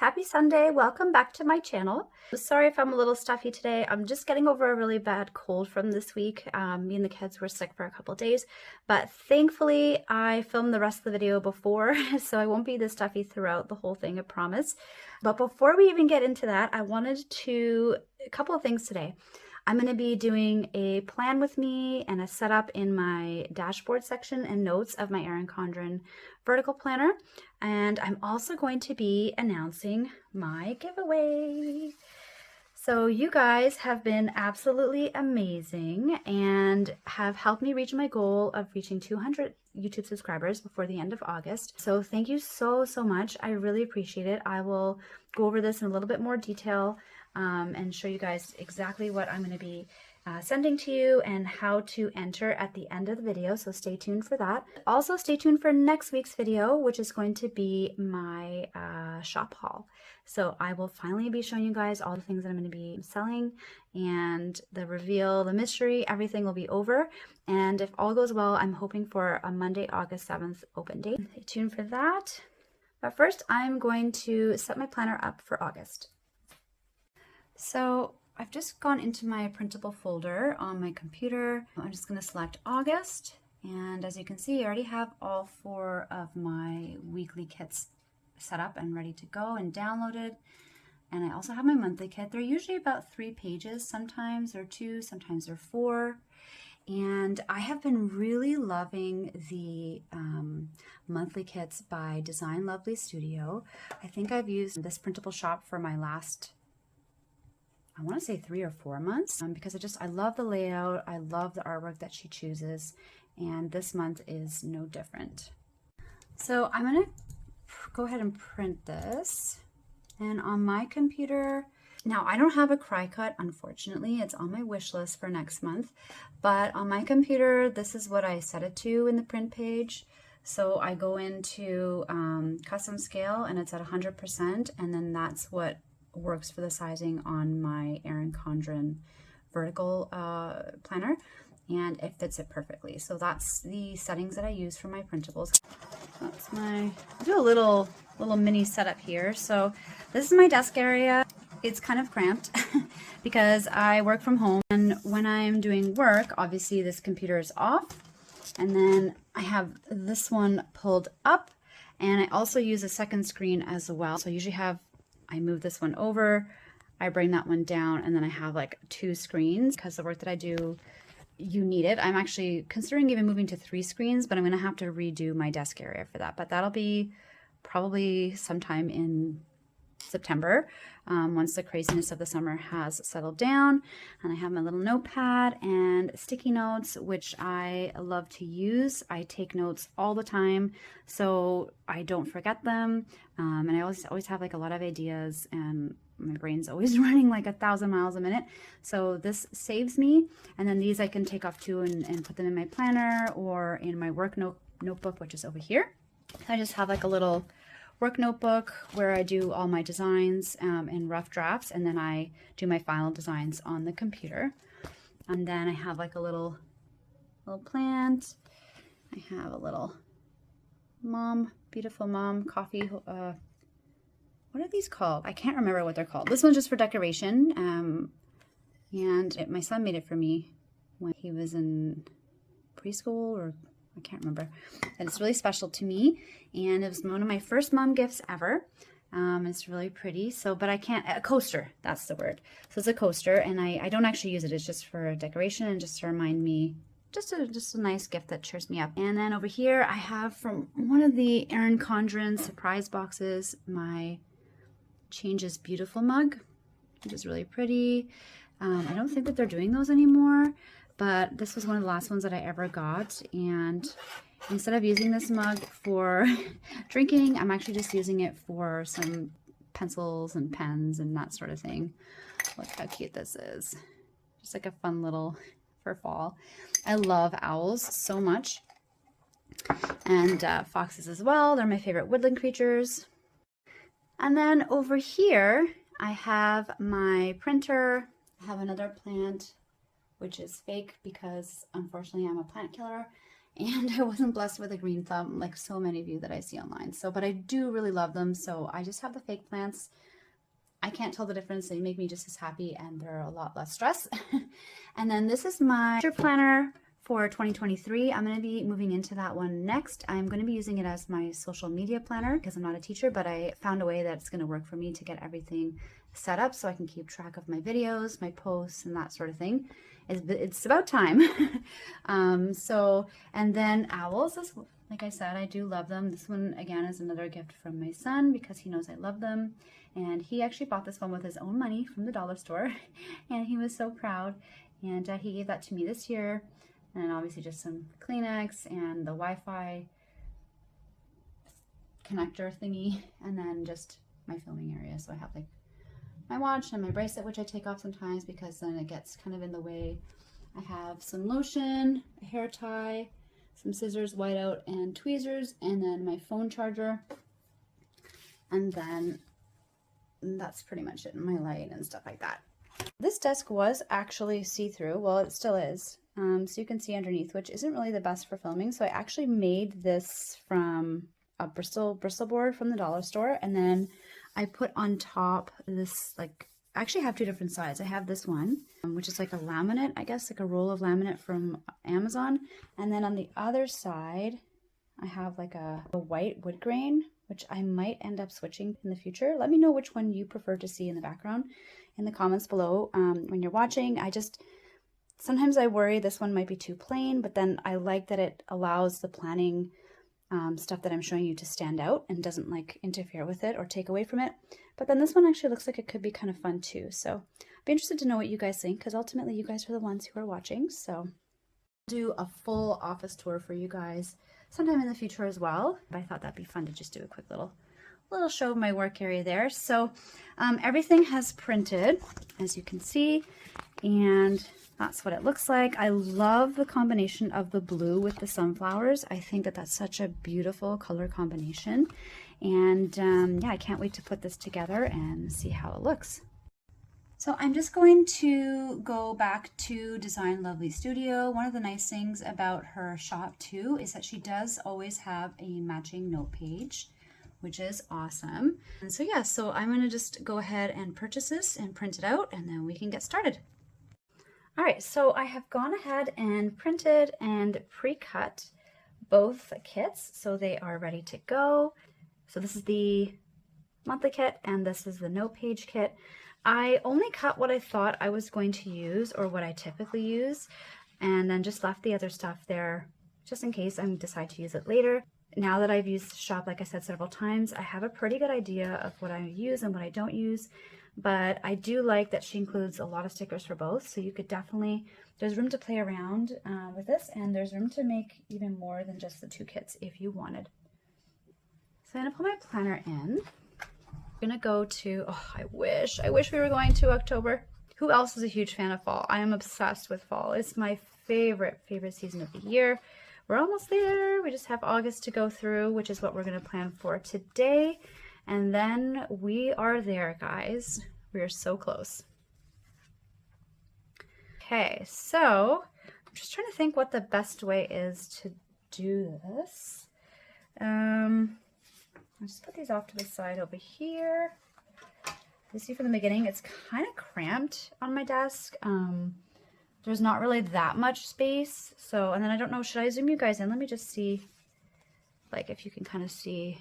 Happy Sunday. Welcome back to my channel. Sorry if I'm a little stuffy today. I'm just getting over a really bad cold from this week. Me and the kids were sick for a couple days, but thankfully I filmed the rest of the video before, so I won't be this stuffy throughout the whole thing, I promise. But before we even get into that, I wanted to, a couple of things today. I'm going to be doing a plan with me and a setup in my dashboard section and notes of my Erin Condren vertical planner. And I'm also going to be announcing my giveaway. So you guys have been absolutely amazing and have helped me reach my goal of reaching 200 YouTube subscribers before the end of August. So thank you so much. I really appreciate it. I will go over this in a little bit more detail and show you guys exactly what I'm going to be sending to you and how to enter at the end of the video, so stay tuned for that. Also stay tuned for next week's video, which is going to be my shop haul. So I will finally be showing you guys all the things that I'm going to be selling, and the reveal, the mystery, everything will be over. And if all goes well, I'm hoping for a Monday, August 7th open date. Stay tuned for that. But first, I'm going to set my planner up for August. So I've just gone into my printable folder on my computer. I'm just going to select August, and as you can see, I already have all 4 of my weekly kits set up and ready to go and downloaded. And I also have my monthly kit. They're usually about 3 pages. Sometimes they're 2, sometimes they're 4. And I have been really loving the monthly kits by Design Lovely Studio. I think I've used this printable shop for my last, I want to say 3 or 4 months, because I love the layout. I love the artwork that she chooses, and this month is no different. So I'm going to go ahead and print this. And on my computer, now I don't have a cry cut, unfortunately. It's on my wish list for next month, but on my computer, this is what I set it to in the print page. So I go into custom scale and it's at 100%, and then that's what works for the sizing on my Erin Condren vertical planner, and it fits it perfectly. So that's the settings that I use for my printables. That's I'll do a little mini setup here. So this is my desk area. It's kind of cramped because I work from home, and when I'm doing work, obviously this computer is off, and then I have this one pulled up, and I also use a second screen as well. So I move this one over, I bring that one down, and then I have like 2 screens because the work that I do, you need it. I'm actually considering even moving to 3 screens, but I'm going to have to redo my desk area for that. But that'll be probably sometime in September, once the craziness of the summer has settled down. And I have my little notepad and sticky notes, which I love to use. I take notes all the time so I don't forget them, and I always have like a lot of ideas, and my brain's always running like 1,000 miles a minute, so this saves me. And then these I can take off too and put them in my planner or in my work notebook, which is over here. I just have like a little work notebook where I do all my designs in rough drafts, and then I do my final designs on the computer. And then I have like a little plant. I have a little beautiful mom coffee. What are these called? I can't remember what they're called. This one's just for decoration, and my son made it for me when he was in preschool, or I can't remember. And it's really special to me, and it was one of my first mom gifts ever. It's really pretty. But I can't, a coaster, that's the word. So it's a coaster, and I don't actually use it. It's just for decoration and just to remind me, just a nice gift that cheers me up. And then over here I have, from one of the Erin Condren surprise boxes, my Changes Beautiful mug, which is really pretty. I don't think that they're doing those anymore, but this was one of the last ones that I ever got, and instead of using this mug for drinking, I'm actually just using it for some pencils and pens and that sort of thing. Look how cute this is. Just like a fun little for fall. I love owls so much, and foxes as well. They're my favorite woodland creatures. And then over here I have my printer. I have another plant, which is fake because unfortunately I'm a plant killer, and I wasn't blessed with a green thumb like so many of you that I see online. So, but I do really love them. So I just have the fake plants. I can't tell the difference. They make me just as happy and they're a lot less stress. And then this is my planner for 2023. I'm going to be moving into that one next. I'm going to be using it as my social media planner because I'm not a teacher, but I found a way that it's going to work for me to get everything set up so I can keep track of my videos, my posts, and that sort of thing. It's about time. And then owls, like I said, I do love them. This one, again, is another gift from my son because he knows I love them. And he actually bought this one with his own money from the dollar store. And he was so proud. And he gave that to me this year. And obviously just some Kleenex and the Wi-Fi connector thingy. And then just my filming area. So I have like my watch and my bracelet, which I take off sometimes because then it gets kind of in the way. I have some lotion, a hair tie, some scissors, whiteout, and tweezers, and then my phone charger. And then that's pretty much it, my light and stuff like that. This desk was actually see-through. Well, it still is. So you can see underneath, which isn't really the best for filming. So I actually made this from a Bristol board from the dollar store, and then I put on top this, like, I actually have two different sides. I have this one, which is like a laminate, I guess, like a roll of laminate from Amazon. And then on the other side, I have like a white wood grain, which I might end up switching in the future. Let me know which one you prefer to see in the background in the comments below when you're watching. Sometimes I worry this one might be too plain, but then I like that it allows the planning stuff that I'm showing you to stand out and doesn't like interfere with it or take away from it. But then this one actually looks like it could be kind of fun too. So I'd be interested to know what you guys think because ultimately you guys are the ones who are watching. So I'll do a full office tour for you guys sometime in the future as well. But I thought that'd be fun to just do a quick little show of my work area there. So everything has printed, as you can see, and that's what it looks like. I love the combination of the blue with the sunflowers. I think that that's such a beautiful color combination. And yeah, I can't wait to put this together and see how it looks. So I'm just going to go back to Design Lovely Studio. One of the nice things about her shop too is that she does always have a matching note page, which is awesome. And so yeah, so I'm gonna just go ahead and purchase this and print it out and then we can get started. All right, so I have gone ahead and printed and pre-cut both kits, so they are ready to go. So this is the monthly kit and this is the note page kit. I only cut what I thought I was going to use or what I typically use, and then just left the other stuff there just in case I decide to use it later. Now that I've used the shop, like I said several times, I have a pretty good idea of what I use and what I don't use. But I do like that she includes a lot of stickers for both, so you could definitely, there's room to play around with this, and there's room to make even more than just the two kits if you wanted. So I'm gonna put my planner in. I'm gonna go to, oh, I wish we were going to October. Who else is a huge fan of fall? I am obsessed with fall. It's my favorite season of the year. We're almost there. We just have August to go through, which is what we're gonna plan for today. And then we are there, guys. We are so close. Okay, so I'm just trying to think what the best way is to do this. I'll just put these off to the side over here. You see from the beginning, it's kind of cramped on my desk. There's not really that much space. So, and then I don't know, should I zoom you guys in? Let me just see, like, if you can kind of see.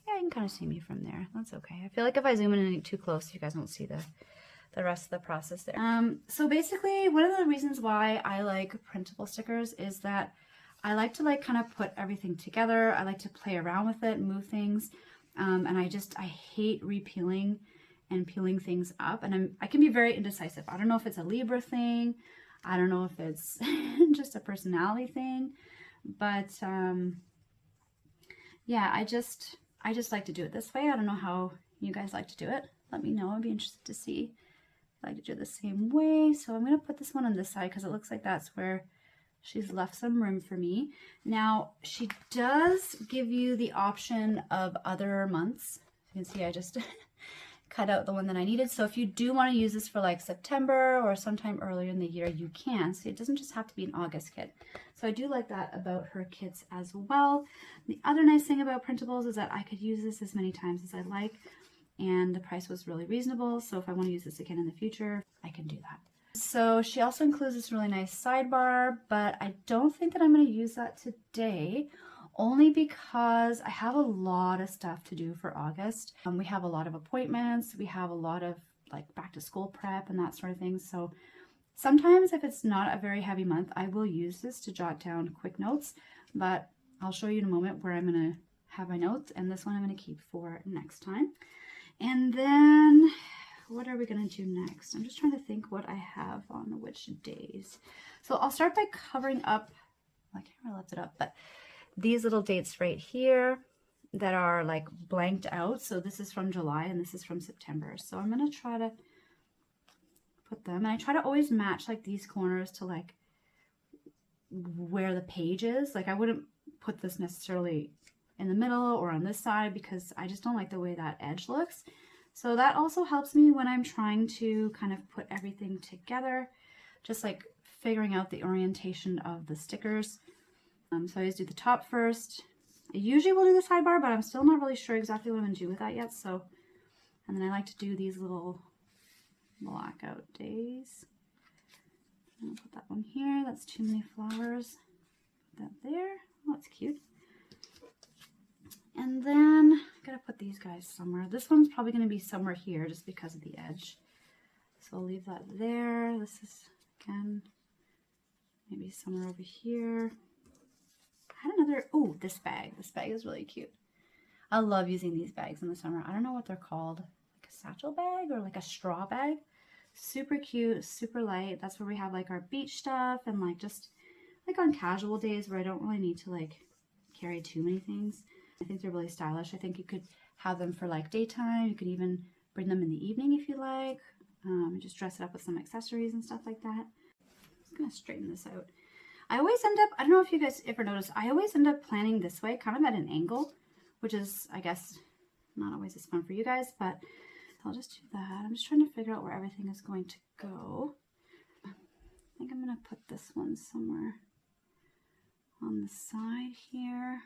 Yeah, you can kind of see me from there. That's okay. I feel like if I zoom in too close, you guys won't see the rest of the process there. So basically, one of the reasons why I like printable stickers is that I like to like kind of put everything together. I like to play around with it and move things. And I hate repealing and peeling things up. And I can be very indecisive. I don't know if it's a Libra thing. I don't know if it's just a personality thing. But yeah, I just like to do it this way. I don't know how you guys like to do it. Let me know. I'd be interested to see if I like to do it the same way. So I'm going to put this one on this side because it looks like that's where she's left some room for me. Now, she does give you the option of other months. You can see I just cut out the one that I needed. So if you do want to use this for like September or sometime earlier in the year, you can. So it doesn't just have to be an August kit. So I do like that about her kits as well. The other nice thing about printables is that I could use this as many times as I like, and the price was really reasonable. So if I want to use this again in the future, I can do that. So she also includes this really nice sidebar, but I don't think that I'm going to use that today, only because I have a lot of stuff to do for August. We have a lot of appointments. We have a lot of like back to school prep and that sort of thing. So sometimes if it's not a very heavy month, I will use this to jot down quick notes, but I'll show you in a moment where I'm going to have my notes, and this one I'm going to keep for next time. And then what are we going to do next? I'm just trying to think what I have on which days. So I'll start by covering up, I can't really lift it up, but these little dates right here that are like blanked out. So this is from July and this is from September. So I'm going to try to put them, and I try to always match like these corners to like where the page is. Like I wouldn't put this necessarily in the middle or on this side because I just don't like the way that edge looks. So that also helps me when I'm trying to kind of put everything together, just like figuring out the orientation of the stickers. So I always do the top first. I usually will do the sidebar, but I'm still not really sure exactly what I'm going to do with that yet. So, and then I like to do these little blackout days. I'll put that one here. That's too many flowers. Put that there. Oh, that's cute. And then I gotta put these guys somewhere. This one's probably going to be somewhere here just because of the edge. So I'll leave that there. This is, again, maybe somewhere over here. I had another, oh, this bag. This bag is really cute. I love using these bags in the summer. I don't know what they're called. Like a satchel bag or like a straw bag. Super cute, super light. That's where we have like our beach stuff and like just like on casual days where I don't really need to like carry too many things. I think they're really stylish. I think you could have them for like daytime. You could even bring them in the evening if you like. Just dress it up with some accessories and stuff like that. I'm just gonna straighten this out. I always end up, I don't know if you guys ever notice, I always end up planning this way, kind of at an angle, which is, I guess, not always as fun for you guys, but I'll just do that. I'm just trying to figure out where everything is going to go. I think I'm gonna put this one somewhere on the side here.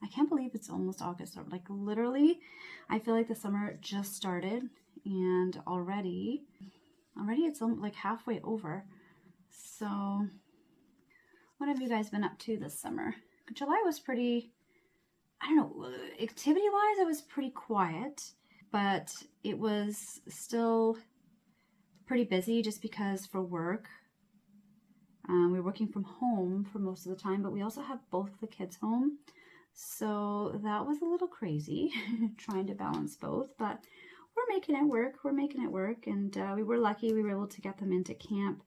I can't believe it's almost August. Like literally, I feel like the summer just started, and already it's like halfway over. So what have you guys been up to this summer? July was pretty, I don't know, activity-wise, it was pretty quiet, but it was still pretty busy just because for work, we were working from home for most of the time, but we also have both the kids home. So that was a little crazy trying to balance both, but we're making it work. We're making it work. And we were lucky we were able to get them into camp,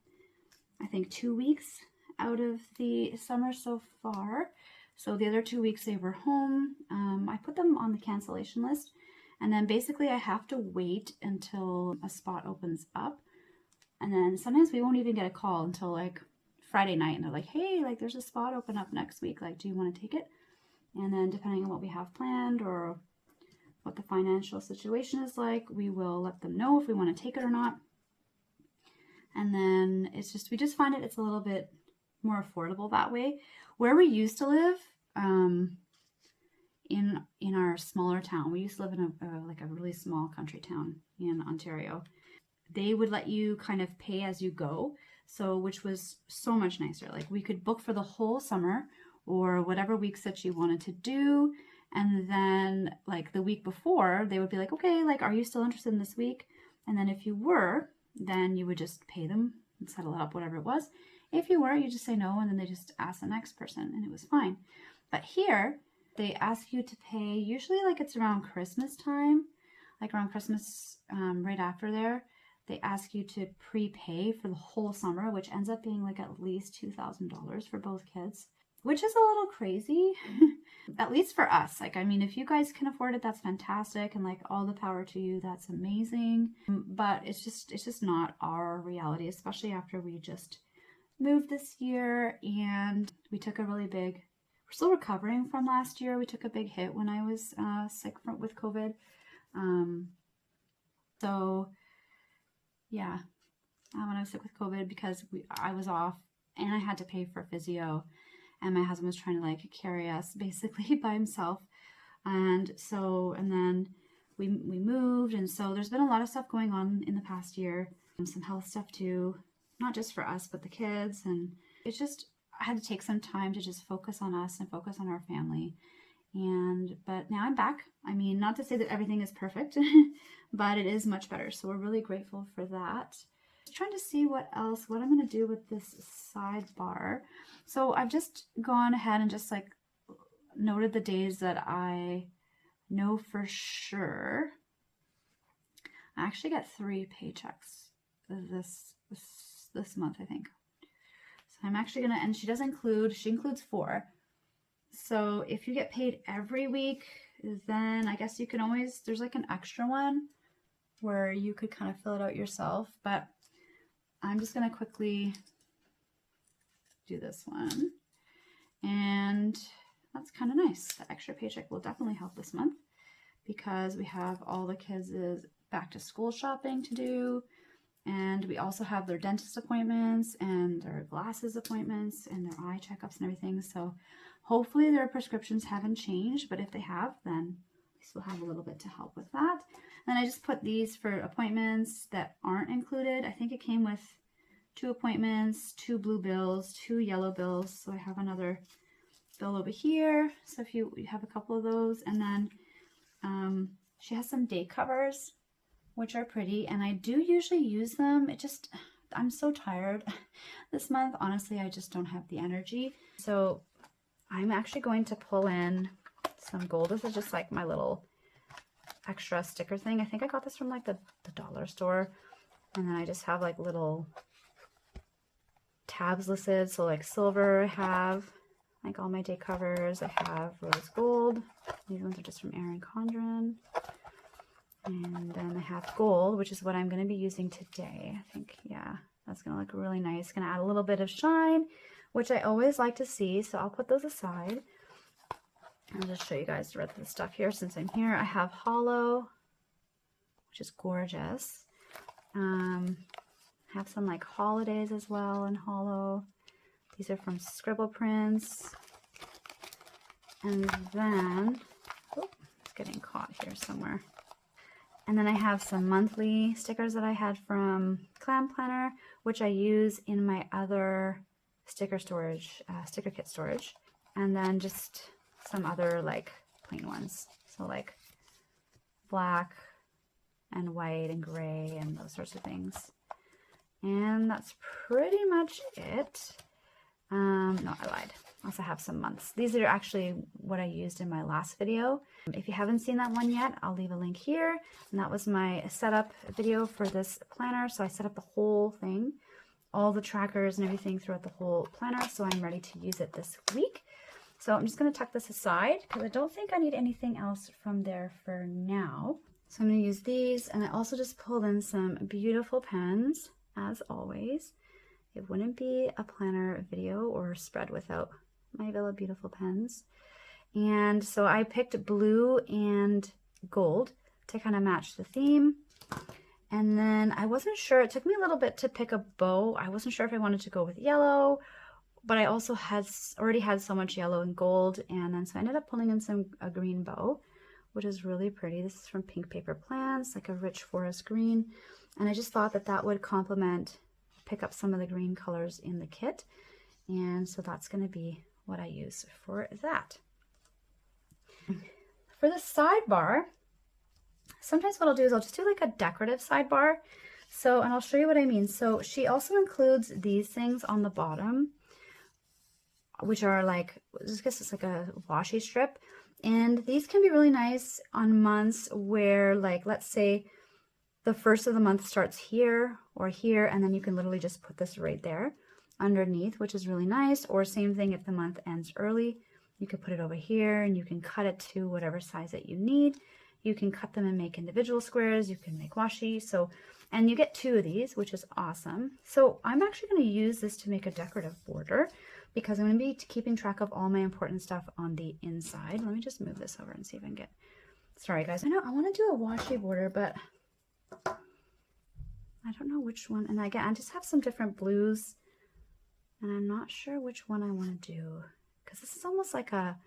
I think 2 weeks out of the summer so far. So the other 2 weeks they were home. I put them on the cancellation list, and then basically I have to wait until a spot opens up. And then sometimes we won't even get a call until like Friday night, and they're like, hey, like there's a spot open up next week. Like, do you want to take it? And then depending on what we have planned or what the financial situation is like, we will let them know if we want to take it or not. And then it's just, we just find it's a little bit more affordable that way. Where we used to live, in our smaller town, we used to live in like a really small country town in Ontario. They would let you kind of pay as you go, so which was so much nicer. Like we could book for the whole summer or whatever weeks that you wanted to do, and then like the week before they would be like, okay, like are you still interested in this week? And then if you were, then you would just pay them and settle it up, whatever it was. If you were, you just say no, and then they just ask the next person, and it was fine. But here they ask you to pay, usually like it's around Christmas time, like around Christmas, right after there, they ask you to prepay for the whole summer, which ends up being like at least $2,000 for both kids, which is a little crazy, at least for us. Like, I mean, if you guys can afford it, that's fantastic. And like all the power to you, that's amazing. But it's just not our reality, especially after we just moved this year and we took a really big, we're still recovering from last year. We took a big hit when I was sick with COVID. So yeah, I want to sick with COVID because I was off and I had to pay for physio, and my husband was trying to like carry us basically by himself. And then we moved, and so there's been a lot of stuff going on in the past year, and some health stuff too, not just for us but the kids. And it's just, I had to take some time to just focus on us and focus on our family. But now I'm back. I mean, not to say that everything is perfect, but it is much better. So we're really grateful for that. Just trying to see what I'm going to do with this sidebar. So I've just gone ahead and just like noted the days that I know for sure. I actually get 3 paychecks this month, I think. So I'm actually gonna, and she includes 4. So if you get paid every week, then I guess you can always, there's like an extra one where you could kind of fill it out yourself, but I'm just gonna quickly do this one. And that's kind of nice. The extra paycheck will definitely help this month because we have all the kids' back to school shopping to do, and we also have their dentist appointments and their glasses appointments and their eye checkups and everything. So hopefully their prescriptions haven't changed, but if they have, then we still have a little bit to help with that. And I just put these for appointments that aren't included. I think it came with 2 appointments, 2 blue bills, 2 yellow bills. So I have another bill over here. So if you have a couple of those, and then she has some day covers, which are pretty, and I do usually use them. I'm so tired this month. Honestly, I just don't have the energy. So I'm actually going to pull in some gold. This is just like my little extra sticker thing. I think I got this from like the dollar store. And then I just have like little tabs listed. So like silver, I have like all my day covers. I have rose gold. These ones are just from Erin Condren. And then I have gold, which is what I'm going to be using today. I think, yeah, that's going to look really nice. Going to add a little bit of shine, which I always like to see. So I'll put those aside. I'll just show you guys the rest of the stuff here since I'm here. I have hollow, which is gorgeous. Have some like holidays as well in hollow. These are from Scribble Prints. And then, oh, it's getting caught here somewhere. And then I have some monthly stickers that I had from Clam Planner, which I use in my other sticker storage, sticker kit storage. And then just some other like plain ones. So like black and white and gray and those sorts of things. And that's pretty much it. No, I lied. I also have some months. These are actually what I used in my last video. If you haven't seen that one yet, I'll leave a link here. And that was my setup video for this planner. So I set up the whole thing, all the trackers and everything throughout the whole planner. So I'm ready to use it this week. So I'm just going to tuck this aside because I don't think I need anything else from there for now. So I'm going to use these, and I also just pulled in some beautiful pens, as always. It wouldn't be a planner video or spread without my Villa Beautiful pens. And so I picked blue and gold to kind of match the theme. And then I wasn't sure, it took me a little bit to pick a bow. I wasn't sure if I wanted to go with yellow, but I also already had so much yellow and gold. And then so I ended up pulling in a green bow, which is really pretty. This is from Pink Paper Plants, like a rich forest green. And I just thought that that would pick up some of the green colors in the kit. And so that's going to be what I use for that. For the sidebar, sometimes what I'll do is I'll just do like a decorative sidebar. So, and I'll show you what I mean. So she also includes these things on the bottom, which are like, I guess it's like a washi strip. And these can be really nice on months where, like, let's say the first of the month starts here or here, and then you can literally just put this right there underneath, which is really nice. Or same thing if the month ends early, you can put it over here and you can cut it to whatever size that you need. You can cut them and make individual squares. You can make washi. So, and you get 2 of these, which is awesome. So I'm actually going to use this to make a decorative border because I'm going to be keeping track of all my important stuff on the inside. Let me just move this over and see if I can get, sorry guys, I know I want to do a washi border, but I don't know which one. And again, I just have some different blues, and I'm not sure which one I want to do, because this is almost like a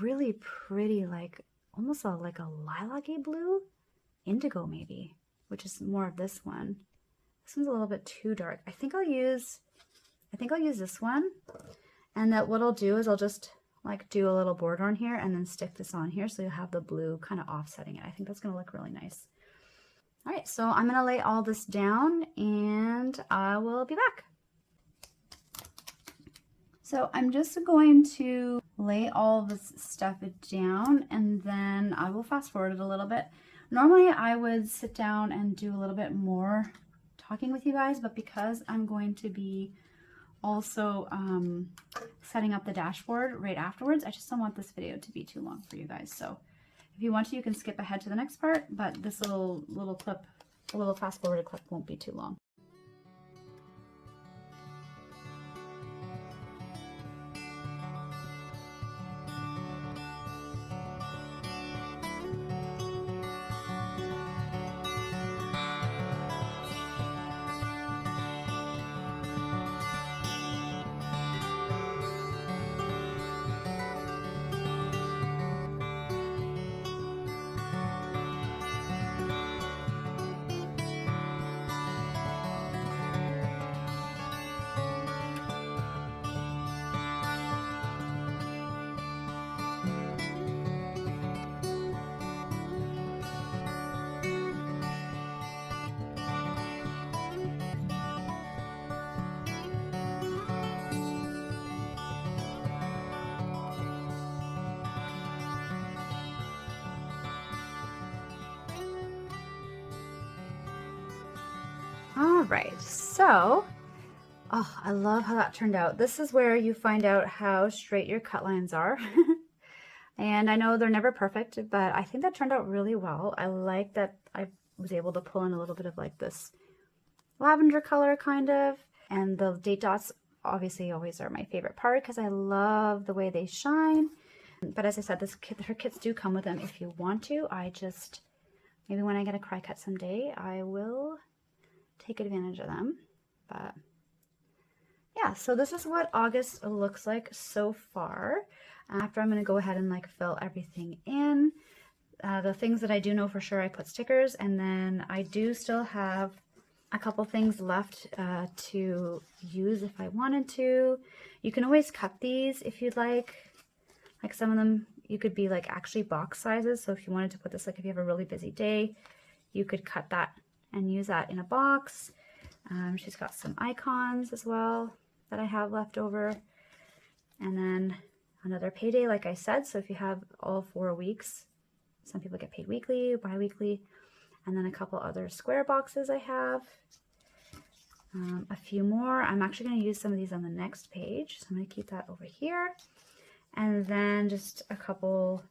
really pretty, like almost like a lilac-y blue, indigo maybe, which is more of this one. This one's a little bit too dark. I think I'll use this one. And that what I'll do is I'll just like do a little border on here and then stick this on here, so you'll have the blue kind of offsetting it. I think that's going to look really nice. All right, so I'm going to lay all this down and I will be back. So I'm just going to lay all this stuff down and then I will fast forward it a little bit. Normally I would sit down and do a little bit more talking with you guys, but because I'm going to be also setting up the dashboard right afterwards, I just don't want this video to be too long for you guys. So if you want to, you can skip ahead to the next part, but this little clip, a little fast forwarded clip, won't be too long. All right, so, oh, I love how that turned out. This is where you find out how straight your cut lines are. And I know they're never perfect, but I think that turned out really well. I like that I was able to pull in a little bit of like this lavender color kind of, and the date dots obviously always are my favorite part because I love the way they shine. But as I said, her kits do come with them if you want to. I just, maybe when I get a cry cut someday, I will take advantage of them. But yeah, so this is what August looks like so far. After, I'm going to go ahead and like fill everything in. The things that I do know for sure, I put stickers, and then I do still have a couple things left to use if I wanted to. You can always cut these if you'd like. Like some of them, you could be like actually box sizes. So if you wanted to put this, like if you have a really busy day, you could cut that and use that in a box. She's got some icons as well that I have left over. And then another payday, like I said. So if you have all 4 weeks, some people get paid weekly, bi-weekly. And then a couple other square boxes I have. A few more. I'm actually going to use some of these on the next page. So I'm going to keep that over here. And then just a couple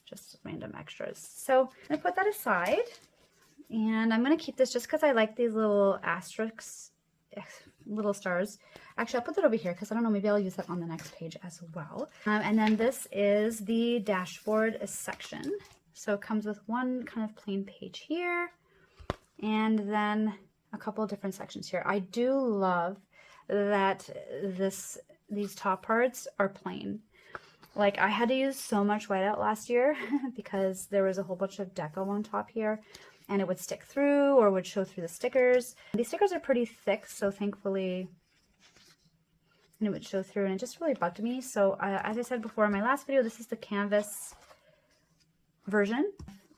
just random extras. So I'm going to put that aside. And I'm going to keep this just because I like these little asterisks, little stars. Actually, I'll put that over here because I don't know, maybe I'll use that on the next page as well. And then this is the dashboard section. So it comes with one kind of plain page here, and then a couple of different sections here. I do love that these top parts are plain. Like I had to use so much whiteout last year because there was a whole bunch of deco on top here, and it would stick through or would show through the stickers. These stickers are pretty thick, so thankfully, and it would show through, and it just really bugged me. So as I said before in my last video, this is the canvas version.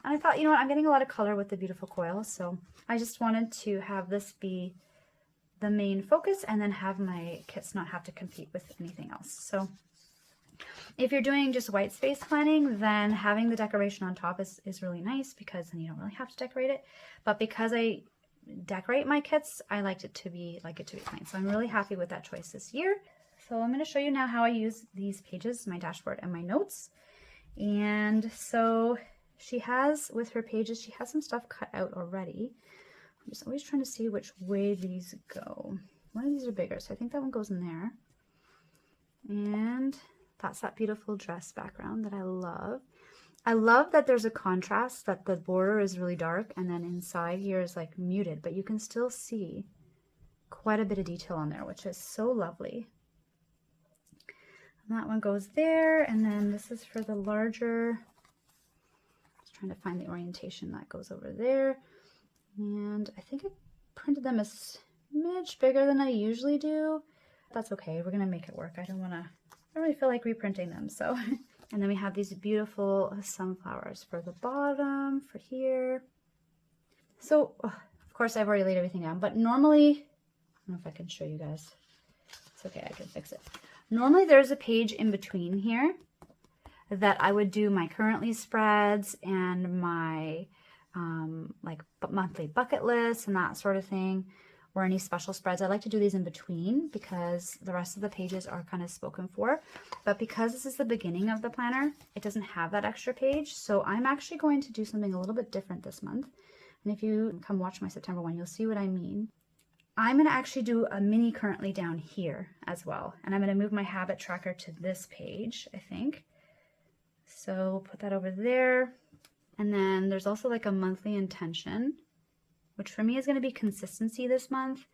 And I thought, you know what, I'm getting a lot of color with the beautiful coil, so I just wanted to have this be the main focus and then have my kits not have to compete with anything else. So if you're doing just white space planning, then having the decoration on top is really nice because then you don't really have to decorate it. But because I decorate my kits, I like it to be plain. So I'm really happy with that choice this year. So I'm going to show you now how I use these pages, my dashboard and my notes. And so she has, with her pages, she has some stuff cut out already. I'm just always trying to see which way these go. One of these are bigger, so I think that one goes in there. And that's that beautiful dress background that I love. I love that there's a contrast, that the border is really dark and then inside here is like muted, but you can still see quite a bit of detail on there, which is so lovely. And that one goes there, and then this is for the larger, just trying to find the orientation, that goes over there. And I think I printed them a smidge bigger than I usually do. That's okay, we're gonna make it work. I don't really feel like reprinting them, so. And then we have these beautiful sunflowers for the bottom, for here. So, of course, I've already laid everything down, but normally, I don't know if I can show you guys. It's okay, I can fix it. Normally, there's a page in between here that I would do my currently spreads and my like monthly bucket lists and that sort of thing, or any special spreads. I like to do these in between because the rest of the pages are kind of spoken for. But because this is the beginning of the planner, it doesn't have that extra page. So I'm actually going to do something a little bit different this month. And if you come watch my September one, you'll see what I mean. I'm going to actually do a mini currently down here as well. And I'm going to move my habit tracker to this page, I think. So put that over there. And then there's also like a monthly intention, which for me is going to be consistency this month.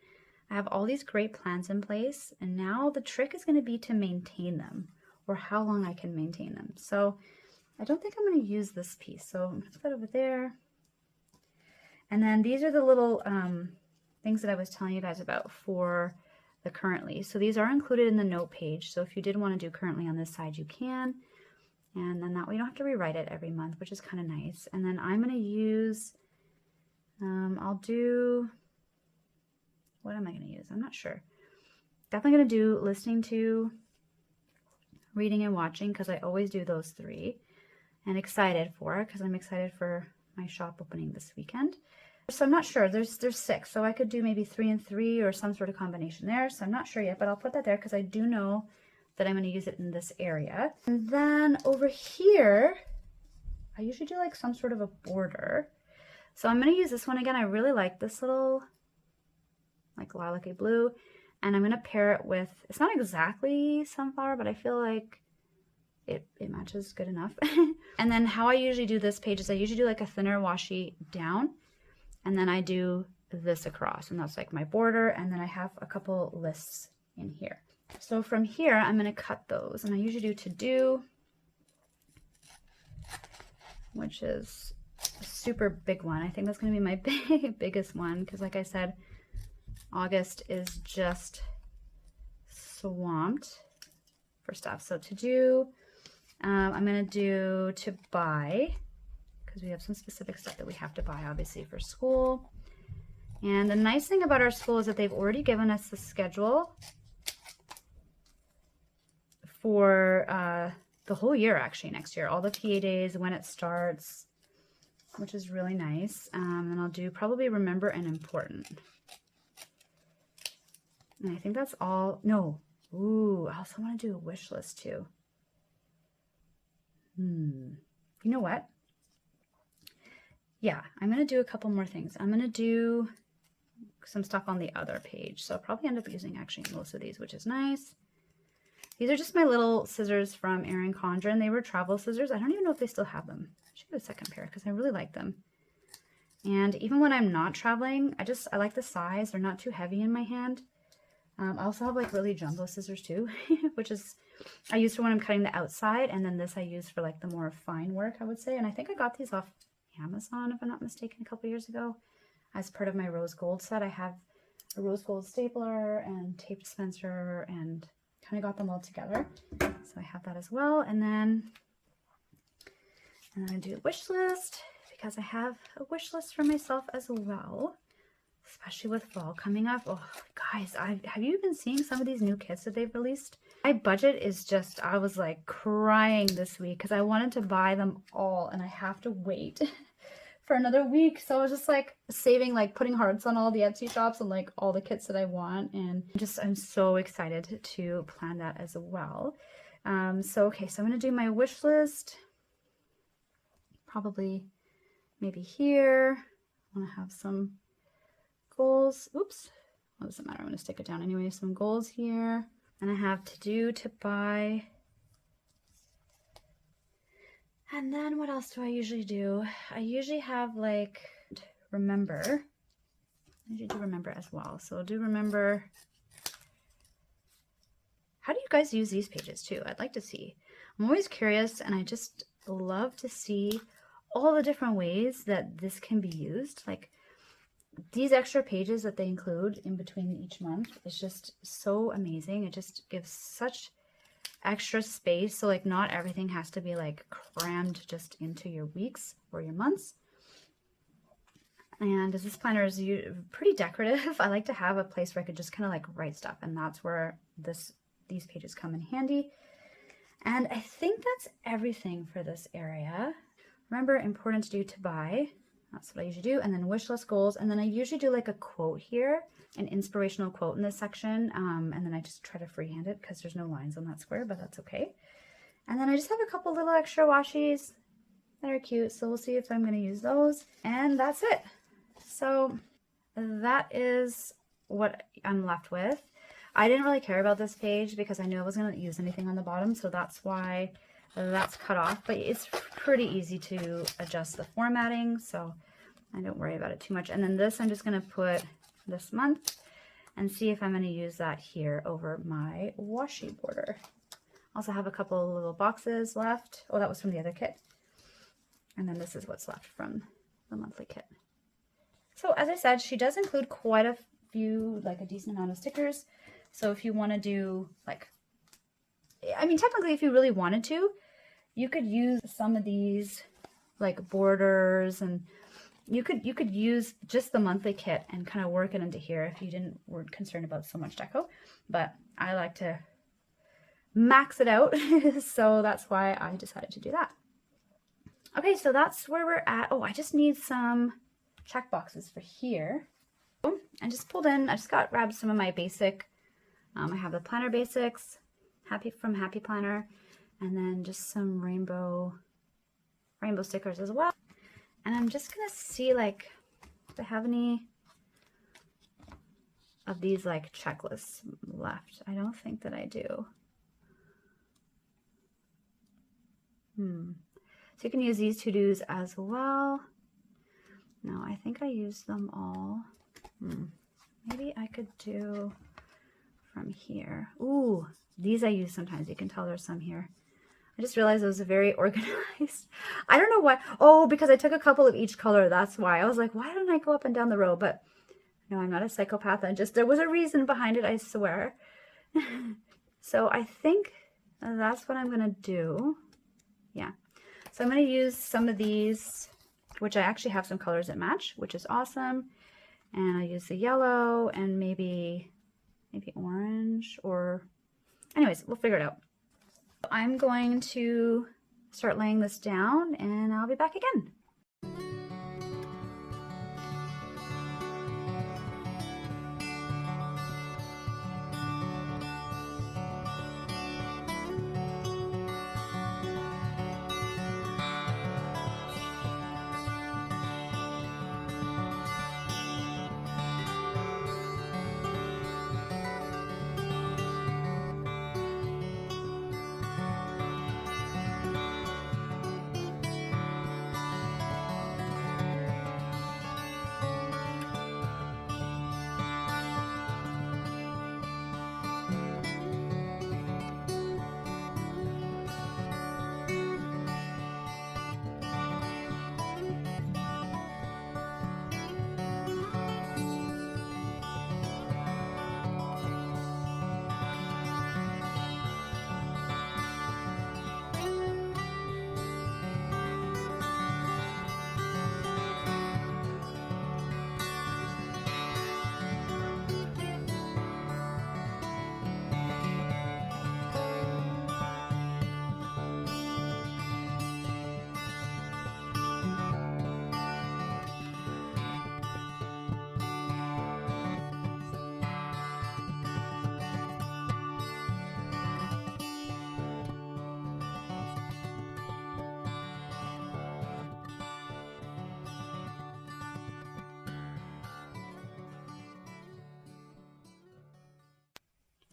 I have all these great plans in place, and now the trick is going to be to maintain them, or how long I can maintain them. So I don't think I'm going to use this piece, so I'm going to put that over there. And then these are the little things that I was telling you guys about for the currently. So these are included in the note page, so if you did want to do currently on this side, you can. And then that way you don't have to rewrite it every month, which is kind of nice. And then I'm going to use I'll do, what am I going to use? I'm not sure. Definitely going to do listening to, reading, and watching, because I always do those three. And excited for, because I'm excited for my shop opening this weekend. So I'm not sure. There's 6, so I could do maybe 3 and 3 or some sort of combination there. So I'm not sure yet, but I'll put that there because I do know that I'm going to use it in this area. And then over here, I usually do like some sort of a border. So I'm going to use this one again. I really like this little like lilac-y blue, and I'm going to pair it with, it's not exactly sunflower, but I feel like it matches good enough. And then how I usually do this page is I usually do like a thinner washi down, and then I do this across, and that's like my border, and then I have a couple lists in here. So from here, I'm going to cut those, and I usually do to do, which is a super big one. I think that's going to be my biggest one, because like I said, August is just swamped for stuff. So to do, I'm going to do to buy, because we have some specific stuff that we have to buy, obviously, for school. And the nice thing about our school is that they've already given us the schedule for the whole year, actually, next year. All the PA days, when it starts, which is really nice. And I'll do probably remember and important. And I think that's all. No. Ooh, I also want to do a wish list too. You know what? Yeah, I'm going to do a couple more things. I'm going to do some stuff on the other page. So I'll probably end up using actually most of these, which is nice. These are just my little scissors from Erin Condren. They were travel scissors. I don't even know if they still have them. I should get a second pair because I really like them. And even when I'm not traveling, I like the size. They're not too heavy in my hand. I also have like really jumbo scissors too, which is I use for when I'm cutting the outside, and then this I use for like the more fine work, I would say. And I think I got these off Amazon, if I'm not mistaken, a couple years ago. As part of my rose gold set, I have a rose gold stapler and tape dispenser, and kind of got them all together. So I have that as well. And then I do a wish list, because I have a wish list for myself as well, especially with fall coming up. Oh, guys, have you been seeing some of these new kits that they've released? My budget is just, I was like crying this week because I wanted to buy them all, and I have to wait for another week. So I was just like saving, like putting hearts on all the Etsy shops and like all the kits that I want. And I'm so excited to plan that as well. Okay, so I'm going to do my wish list. Probably maybe here. I want to have some goals. Oops. What does it matter? I'm going to stick it down anyway. Some goals here. And I have to do, to buy. And then what else do I usually do? I usually have like remember. I usually do remember as well. So I'll do remember. How do you guys use these pages too? I'd like to see. I'm always curious, and I just love to see all the different ways that this can be used. Like these extra pages that they include in between each month is just so amazing. It just gives such extra space. So like not everything has to be like crammed just into your weeks or your months. And as this planner is pretty decorative, I like to have a place where I could just kind of like write stuff, and that's where these pages come in handy. And I think that's everything for this area. Remember, important to do to buy. That's what I usually do. And then wish list goals. And then I usually do like a quote here, an inspirational quote in this section. And then I just try to freehand it because there's no lines on that square, but that's okay. And then I just have a couple little extra washies that are cute. So we'll see if I'm going to use those. And that's it. So that is what I'm left with. I didn't really care about this page because I knew I wasn't going to use anything on the bottom, so that's why that's cut off. But it's pretty easy to adjust the formatting, so I don't worry about it too much. And then this, I'm just going to put this month and see if I'm going to use that here over my washi border. Also have a couple of little boxes left. Oh, that was from the other kit. And then this is what's left from the monthly kit. So as I said, she does include quite a few, like a decent amount of stickers. So if you want to do like, I mean, technically if you really wanted to, you could use some of these like borders, and you could use just the monthly kit and kind of work it into here if you weren't concerned about so much deco. But I like to max it out, so that's why I decided to do that. Okay, so that's where we're at. Oh, I just need some check boxes for here. I just pulled in, I just grabbed some of my basic, I have the planner basics, from Happy Planner, and then just some rainbow stickers as well. And I'm just gonna see like if I have any of these like checklists left. I don't think that I do. So you can use these to-dos as well. No, I think I used them all. Maybe I could do from here. Ooh, these I use sometimes. You can tell there's some here. I just realized it was very organized. I don't know why. Oh, because I took a couple of each color. That's why. I was like, why didn't I go up and down the row? But no, I'm not a psychopath. There was a reason behind it, I swear. So I think that's what I'm going to do. Yeah. So I'm going to use some of these, which I actually have some colors that match, which is awesome. And I'll use the yellow and maybe orange, or anyways, we'll figure it out. I'm going to start laying this down and I'll be back again.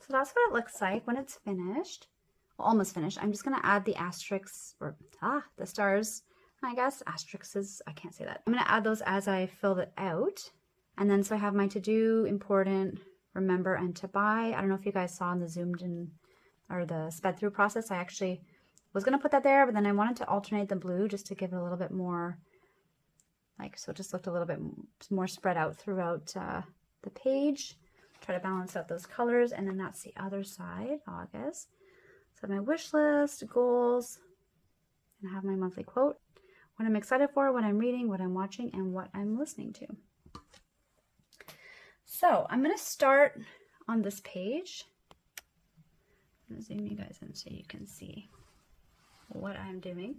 So that's what it looks like when it's finished. well, almost finished. I'm just going to add the asterisks, or the stars, I guess. Asterisks, I can't say that. I'm going to add those as I fill it out. And then so I have my to do, important, remember, and to buy. I don't know if you guys saw in the zoomed in or the sped through process. I actually was going to put that there, but then I wanted to alternate the blue just to give it a little bit more, like, so it just looked a little bit more spread out throughout the page. Try to balance out those colors. And then that's the other side, August. So my wish list, goals, and I have my monthly quote, what I'm excited for, what I'm reading, what I'm watching, and what I'm listening to. So I'm going to start on this page. I'm going to zoom you guys in so you can see what I'm doing.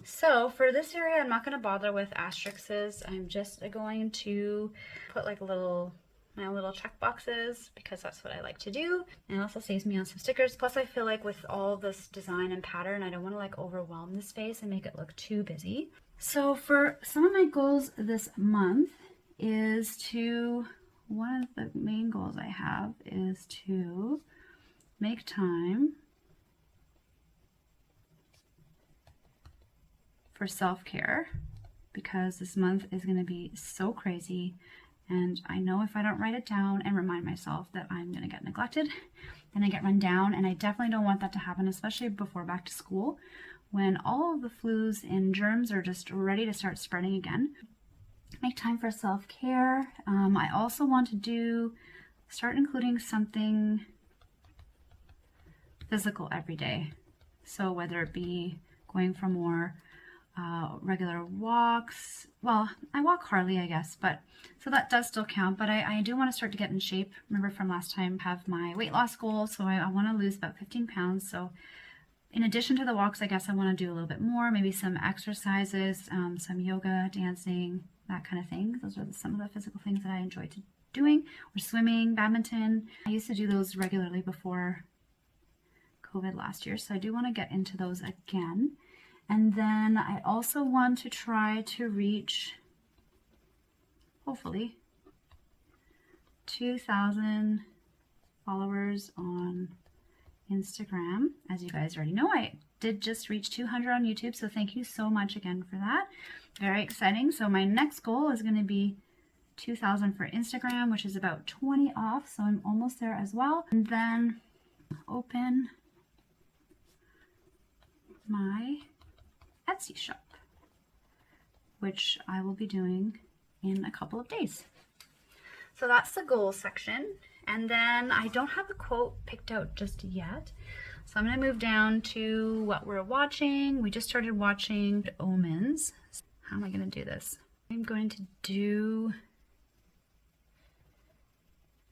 So for this area, I'm not going to bother with asterisks. I'm just going to put like my little check boxes because that's what I like to do. And it also saves me on some stickers. Plus I feel like with all this design and pattern, I don't want to like overwhelm the space and make it look too busy. So for some of my goals this month is to, one of the main goals I have is to make time for self-care because this month is going to be so crazy, and I know if I don't write it down and remind myself that I'm going to get neglected and I get run down, and I definitely don't want that to happen, especially before back to school when all of the flus and germs are just ready to start spreading again. Make time for self-care. I also want to start including something physical every day. So whether it be going for more regular walks, well, I walk hardly, I guess, but so that does still count, but I do want to start to get in shape. Remember from last time, have my weight loss goal, so I want to lose about 15 pounds. So in addition to the walks, I guess I want to do a little bit more, maybe some exercises, some yoga, dancing, that kind of thing. Those are some of the physical things that I enjoy doing, or swimming, badminton. I used to do those regularly before COVID last year, so I do want to get into those again. And then I also want to try to reach, hopefully, 2,000 followers on Instagram. As you guys already know, I did just reach 200 on YouTube, so thank you so much again for that. Very exciting. So my next goal is going to be 2,000 for Instagram, which is about 20 off, so I'm almost there as well. And then open my Etsy shop, which I will be doing in a couple of days. So that's the goals section. And then I don't have a quote picked out just yet. So I'm going to move down to what we're watching. We just started watching Omens. How am I going to do this? I'm going to do,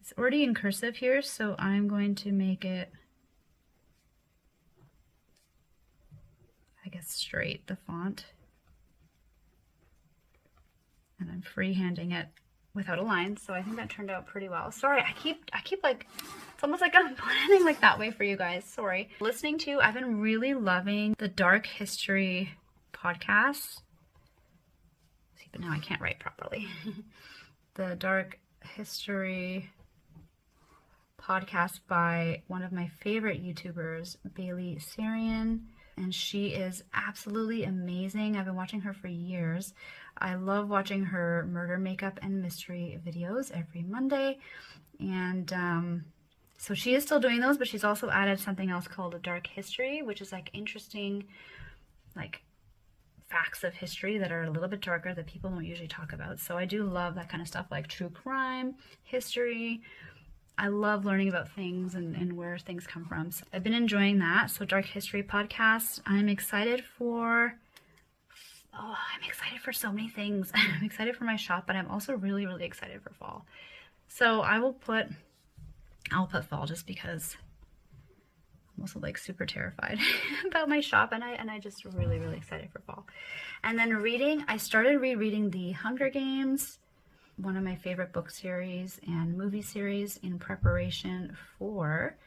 it's already in cursive here, so I'm going to make it, I guess, straight, the font. And I'm freehanding it without a line, so I think that turned out pretty well. Sorry, I keep like, it's almost like I'm planning like that way for you guys. Sorry. Listening to, I've been really loving the Dark History podcast. See, but now I can't write properly. The Dark History podcast by one of my favorite YouTubers, Bailey Sarian. And she is absolutely amazing. I've been watching her for years. I love watching her murder, makeup, and mystery videos every Monday. And so she is still doing those, but she's also added something else called a Dark History, which is like interesting, like facts of history that are a little bit darker that people don't usually talk about. So I do love that kind of stuff, like true crime, history. I love learning about things and where things come from. So I've been enjoying that. So Dark History podcast. I'm excited for so many things. I'm excited for my shop, but I'm also really, really excited for fall. So I'll put fall just because I'm also like super terrified about my shop, and I just really, really excited for fall. And then reading, I started rereading The Hunger Games, one of my favorite book series and movie series, in preparation for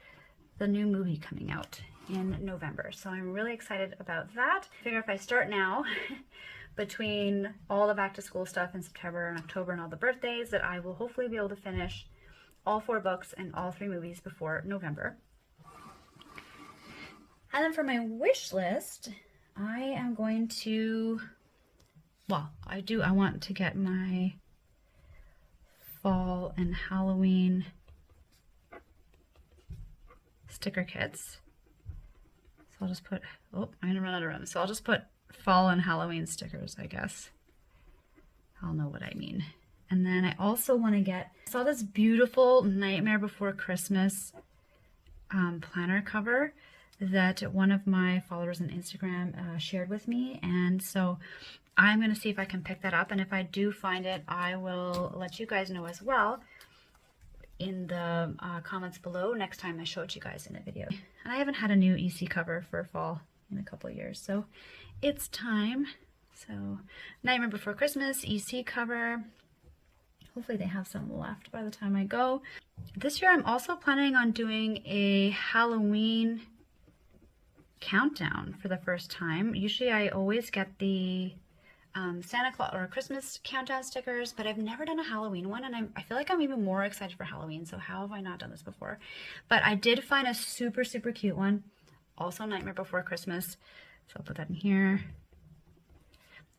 the new movie coming out in November. So I'm really excited about that. I figure if I start now, between all the back to school stuff in September and October and all the birthdays, that I will hopefully be able to finish all 4 books and all 3 movies before November. And And then for my wish list, I am going to, well, I want to get my fall and Halloween sticker kits. So I'll just put, oh, I'm gonna run out of room. So I'll just put fall and Halloween stickers, I guess. I'll know what I mean. And then I also want to get, I saw this beautiful Nightmare Before Christmas planner cover that one of my followers on Instagram shared with me, and so I'm going to see if I can pick that up, and if I do find it, I will let you guys know as well in the comments below next time I show it to you guys in a video. And I haven't had a new EC cover for fall in a couple of years, so it's time. So Nightmare Before Christmas EC cover. Hopefully they have some left by the time I go. This year I'm also planning on doing a Halloween countdown for the first time. Usually I always get the Santa Claus or Christmas countdown stickers, but I've never done a Halloween one, and I feel like I'm even more excited for Halloween, so how have I not done this before? But I did find a super, super cute one, also Nightmare Before Christmas, so I'll put that in here.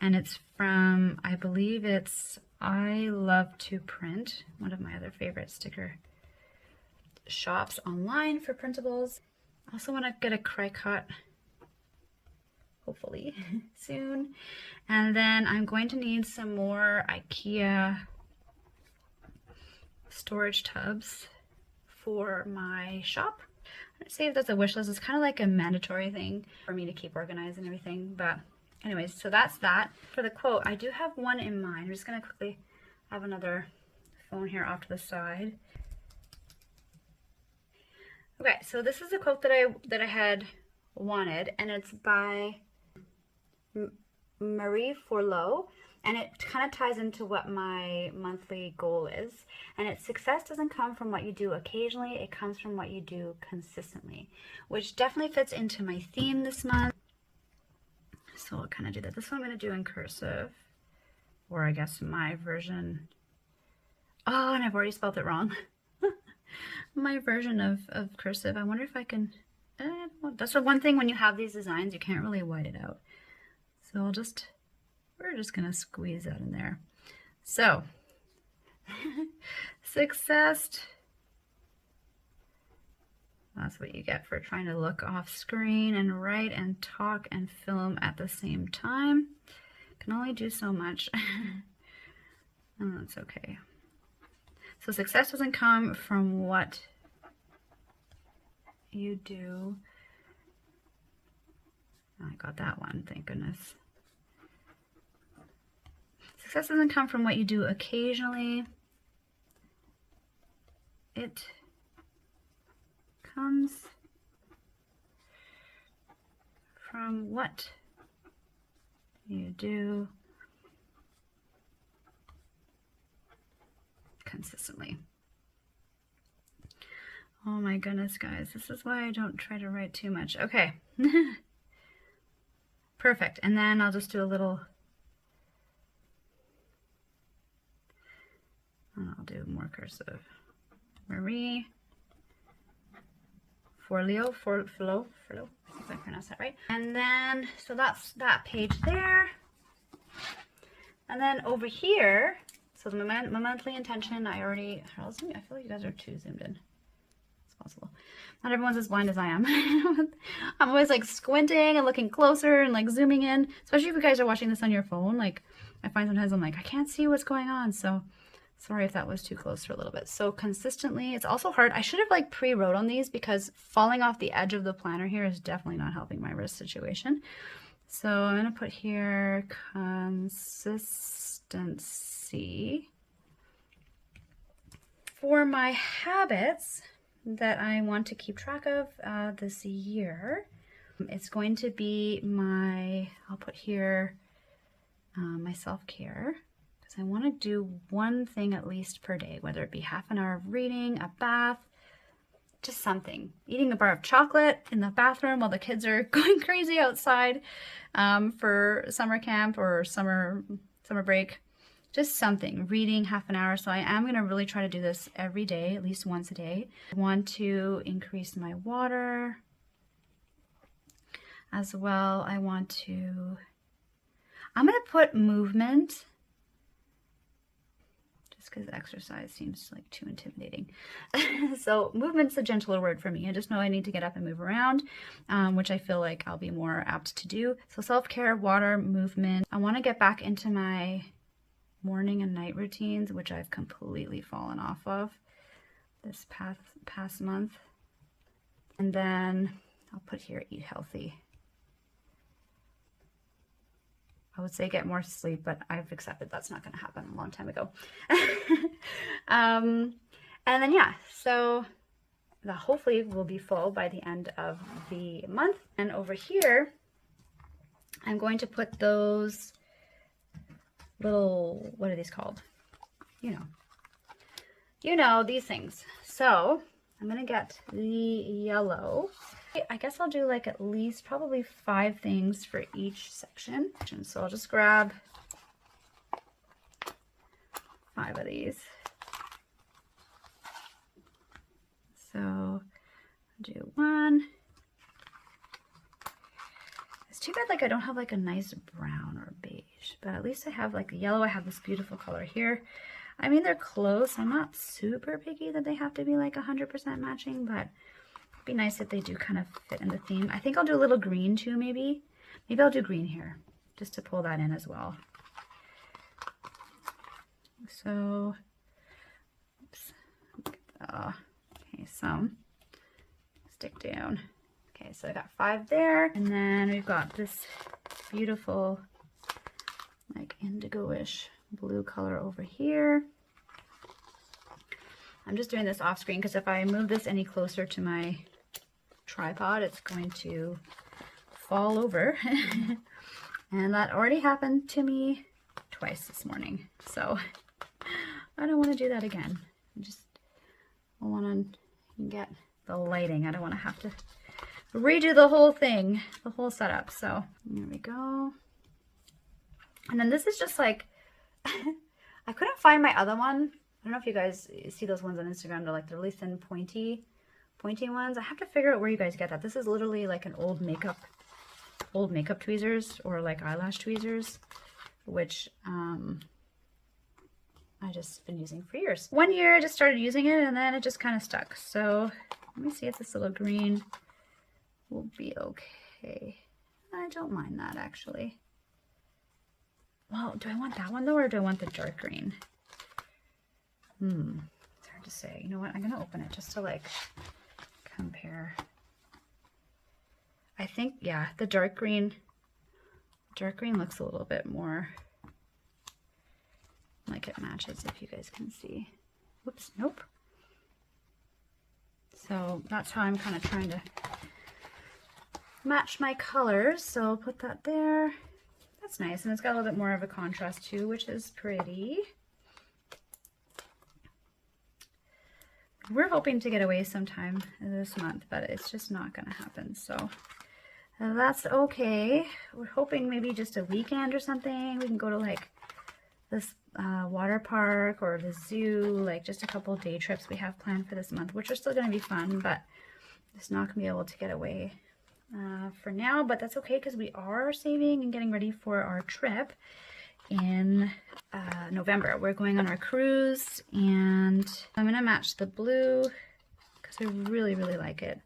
And it's from, I believe it's I Love to Print, one of my other favorite sticker shops online for printables. I also want to get a cry cut, hopefully soon. And then I'm going to need some more IKEA storage tubs for my shop. I'd say if that's a wish list, it's kind of like a mandatory thing for me to keep organized and everything. But anyways, so that's that. For the quote, I do have one in mind. I'm just going to quickly have another phone here off to the side. Okay, so this is a quote that I had wanted, and it's by Marie Forleo, and it kind of ties into what my monthly goal is. And it's success doesn't come from what you do occasionally, it comes from what you do consistently, which definitely fits into my theme this month. So I'll kind of do that. This one I'm going to do in cursive, or I guess my version. Oh, and I've already spelled it wrong. My version of cursive. I wonder if I can, that's the one thing when you have these designs, you can't really white it out. So we're just gonna squeeze that in there. So, success, that's what you get for trying to look off screen and write and talk and film at the same time. Can only do so much. And that's okay. So success doesn't come from what you do. I got that one, thank goodness. Success doesn't come from what you do occasionally. It comes from what you do consistently. Oh my goodness, guys, this is why I don't try to write too much. Okay. Perfect. And then I'll just do a little, and I'll do more cursive. Marie Forleo, I think I pronounced that right. And then, so that's that page there. And then over here, so my monthly intention, I feel like you guys are too zoomed in. It's possible. Not everyone's as blind as I am. I'm always like squinting and looking closer and like zooming in, especially if you guys are watching this on your phone. Like I find sometimes I'm like, I can't see what's going on. So sorry if that was too close for a little bit. So consistently, it's also hard. I should have like pre-wrote on these because falling off the edge of the planner here is definitely not helping my wrist situation. So I'm going to put here consistency. For my habits that I want to keep track of this year, it's going to be I'll put here my self-care, because I want to do one thing at least per day, whether it be half an hour of reading, a bath, just something. Eating a bar of chocolate in the bathroom while the kids are going crazy outside for summer camp or summer break. Just something. Reading half an hour. So I am going to really try to do this every day, at least once a day. I want to increase my water As well, I'm going to put movement, just because exercise seems like too intimidating. So movement's a gentler word for me. I just know I need to get up and move around, which I feel like I'll be more apt to do. So self-care, water, movement. I want to get back into my morning and night routines, which I've completely fallen off of this past month. And then I'll put here, eat healthy. I would say get more sleep, but I've accepted that's not going to happen a long time ago. And then, yeah, so the hopefully will be full by the end of the month. And over here, I'm going to put those little, what are these called? You know, these things. So I'm going to get the yellow. I guess I'll do like at least probably 5 things for each section. So I'll just grab 5 of these. So I'll do 1. It's too bad like I don't have like a nice brown or beige, but at least I have like the yellow. I have this beautiful color here. I mean, they're close. I'm not super picky that they have to be like 100% matching, but it'd be nice if they do kind of fit in the theme. I think I'll do a little green too, maybe. Maybe I'll do green here, just to pull that in as well. So, oops. Okay, so stick down. Okay, so I got 5 there, and then we've got this beautiful, like indigo-ish blue color over here. I'm just doing this off screen because if I move this any closer to my tripod, it's going to fall over. And that already happened to me twice this morning. So I don't want to do that again. I want to get the lighting. I don't want to have to redo the whole thing, the whole setup. So there we go. And then this is just like, I couldn't find my other one. I don't know if you guys see those ones on Instagram. They're like the really thin, pointy ones. I have to figure out where you guys get that. This is literally like an old makeup tweezers or like eyelash tweezers, which I just been using for years. 1 year I just started using it and then it just kind of stuck. So let me see if this little green will be okay. I don't mind that actually. Well, do I want that one though, or do I want the dark green? It's hard to say. You know what? I'm going to open it just to like compare. I think, yeah, the dark green looks a little bit more like it matches, if you guys can see. Whoops, nope. So that's how I'm kind of trying to match my colors. So I'll put that there. That's nice, and it's got a little bit more of a contrast too, which is pretty. We're hoping to get away sometime this month, but it's just not going to happen. So that's okay. We're hoping maybe just a weekend or something. We can go to like this water park or the zoo, like just a couple day trips we have planned for this month, which are still going to be fun, but just not going to be able to get away for now. But that's okay because we are saving and getting ready for our trip in November. We're going on our cruise, and I'm going to match the blue because I really, really like it.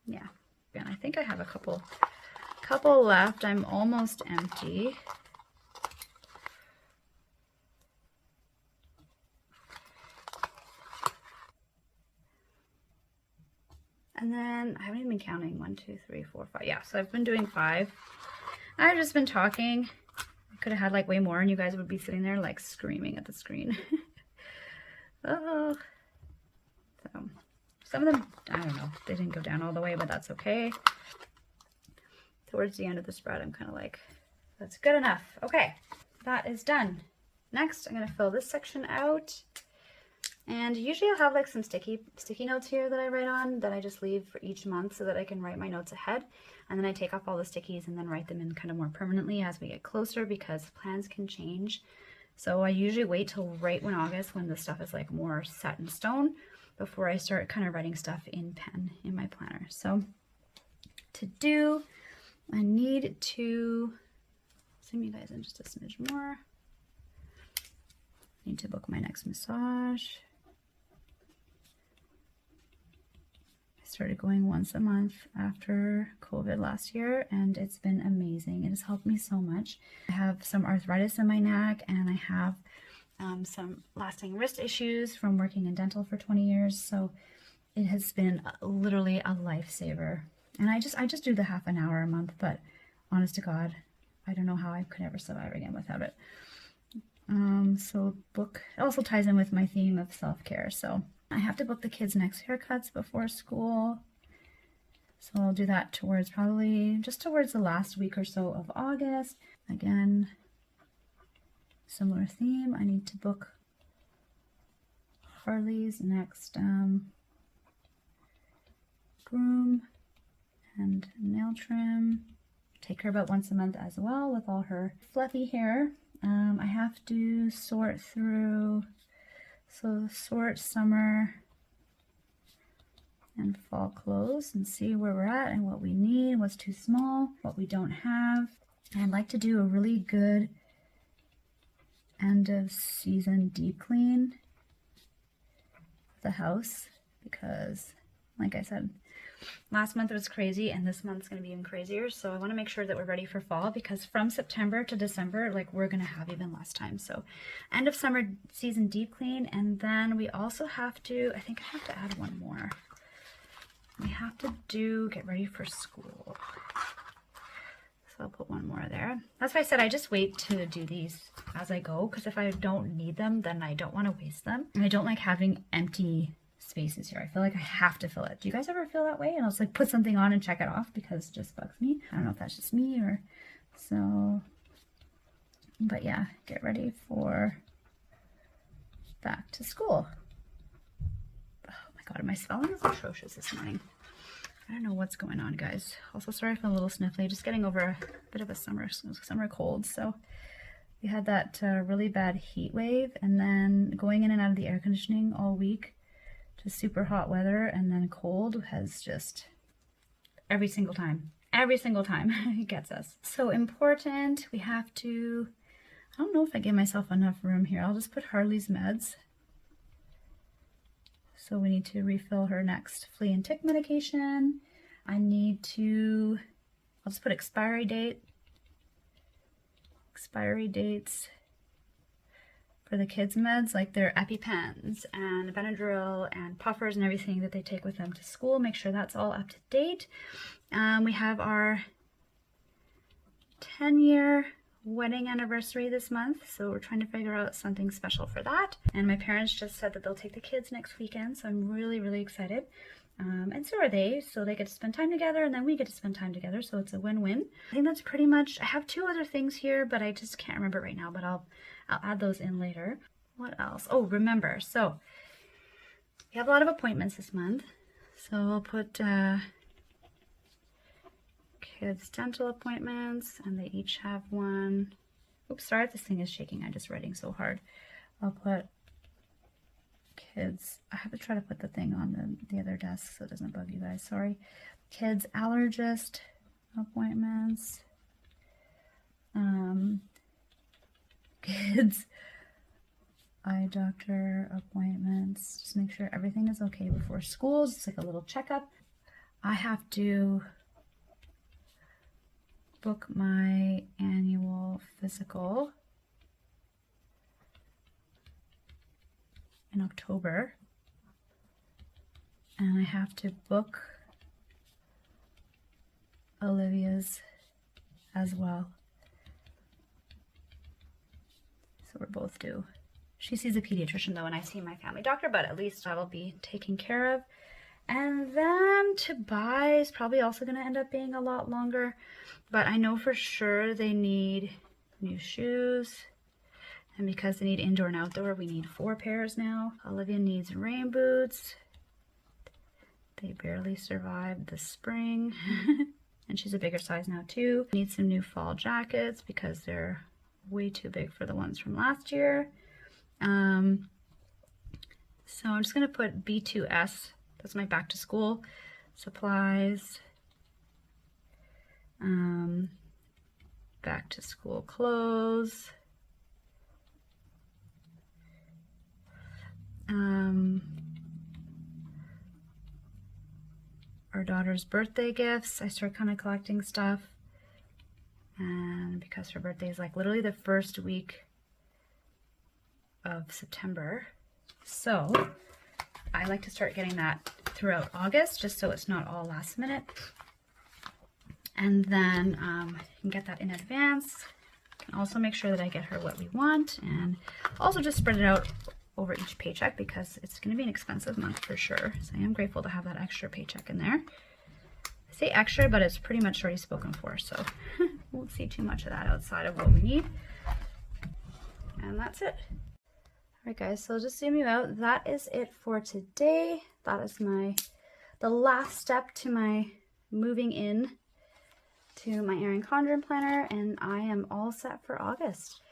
Yeah, and I think I have a couple left. I'm almost empty. And then I haven't even been counting. 1, 2, 3, 4, 5. Yeah, so I've been doing 5. I've just been talking. I could have had like way more and you guys would be sitting there like screaming at the screen. Oh. So some of them, I don't know, they didn't go down all the way, but that's okay. Towards the end of the spread, I'm kind of like, that's good enough. Okay, that is done. Next, I'm going to fill this section out. And usually I'll have like some sticky notes here that I write on that I just leave for each month so that I can write my notes ahead. And then I take off all the stickies and then write them in kind of more permanently as we get closer because plans can change. So I usually wait till right when August when the stuff is like more set in stone before I start kind of writing stuff in pen in my planner. So to do. I need to zoom you guys in just a smidge more. I need to book my next massage. I started going once a month after COVID last year, and it's been amazing. It has helped me so much. I have some arthritis in my neck, and I have some lasting wrist issues from working in dental for 20 years. So it has been literally a lifesaver. And I just do the half an hour a month, but honest to God, I don't know how I could ever survive again without it. So book, it also ties in with my theme of self-care. So I have to book the kids' next haircuts before school. So I'll do that towards probably just towards the last week or so of August. Again, similar theme. I need to book Harley's next groom and nail trim. Take her about once a month as well with all her fluffy hair. I have to sort through, so sort summer and fall clothes and see where we're at and what we need, what's too small, what we don't have. And I'd like to do a really good end of season deep clean of the house because, like I said, last month was crazy and this month's going to be even crazier. So I want to make sure that we're ready for fall because from September to December, like we're going to have even less time. So end of summer season deep clean. And then we also have to, I think I have to add one more. We have to get ready for school. So I'll put one more there. That's why I said I just wait to do these as I go because if I don't need them, then I don't want to waste them. And I don't like having empty spaces here. I feel like I have to fill it. Do you guys ever feel that way? And I'll just like put something on and check it off because it just bugs me. I don't know if that's just me or so. But yeah, get ready for back to school. Oh my God, my spelling is atrocious this morning. I don't know what's going on, guys. Also, sorry if I'm a little sniffly. Just getting over a bit of a summer cold. So we had that really bad heat wave and then going in and out of the air conditioning all week. Just super hot weather and then cold has just every single time it gets us. So important. We have to, I don't know if I give myself enough room here. I'll just put Harley's meds. So we need to refill her next flea and tick medication. I need to, I'll just put expiry dates for the kids' meds, like their EpiPens and Benadryl and puffers and everything that they take with them to school. Make sure that's all up to date. We have our 10-year wedding anniversary this month, so we're trying to figure out something special for that. And my parents just said that they'll take the kids next weekend, so I'm really, really excited. And so are they, so they get to spend time together and then we get to spend time together, so it's a win-win. I think that's pretty much, I have two other things here, but I just can't remember right now, but I'll add those in later. What else? Oh, remember, so we have a lot of appointments this month, so I'll put kids' dental appointments, and they each have one. Oops, sorry if this thing is shaking, I'm just writing so hard. I'll put kids, I have to try to put the thing on the other desk so it doesn't bug you guys, sorry. Kids allergist appointments, kids eye doctor appointments, just make sure everything is okay before school. It's like a little checkup. I have to book my annual physical in October, and I have to book Olivia's as well. So we're both due. She sees a pediatrician though, and I see my family doctor, but at least I will be taken care of. And then to buy is probably also going to end up being a lot longer, but I know for sure they need new shoes. And because they need indoor and outdoor, we need 4 pairs now. Olivia needs rain boots. They barely survived the spring. And she's a bigger size now too. Needs some new fall jackets because they're way too big for the ones from last year. So I'm just going to put B2S. That's my back to school supplies. Back to school clothes. Our daughter's birthday gifts. I started kind of collecting stuff, and because her birthday is like literally the first week of September, so I like to start getting that throughout August just so it's not all last minute, and then I can get that in advance. Can also make sure that I get her what we want, and also just spread it out over each paycheck because it's going to be an expensive month for sure. So I am grateful to have that extra paycheck in there. I say extra, but it's pretty much already spoken for, so won't see too much of that outside of what we need. And that's it. Alright guys, so just zoom you out. That is it for today. That is the last step to my moving in to my Erin Condren planner, and I am all set for August.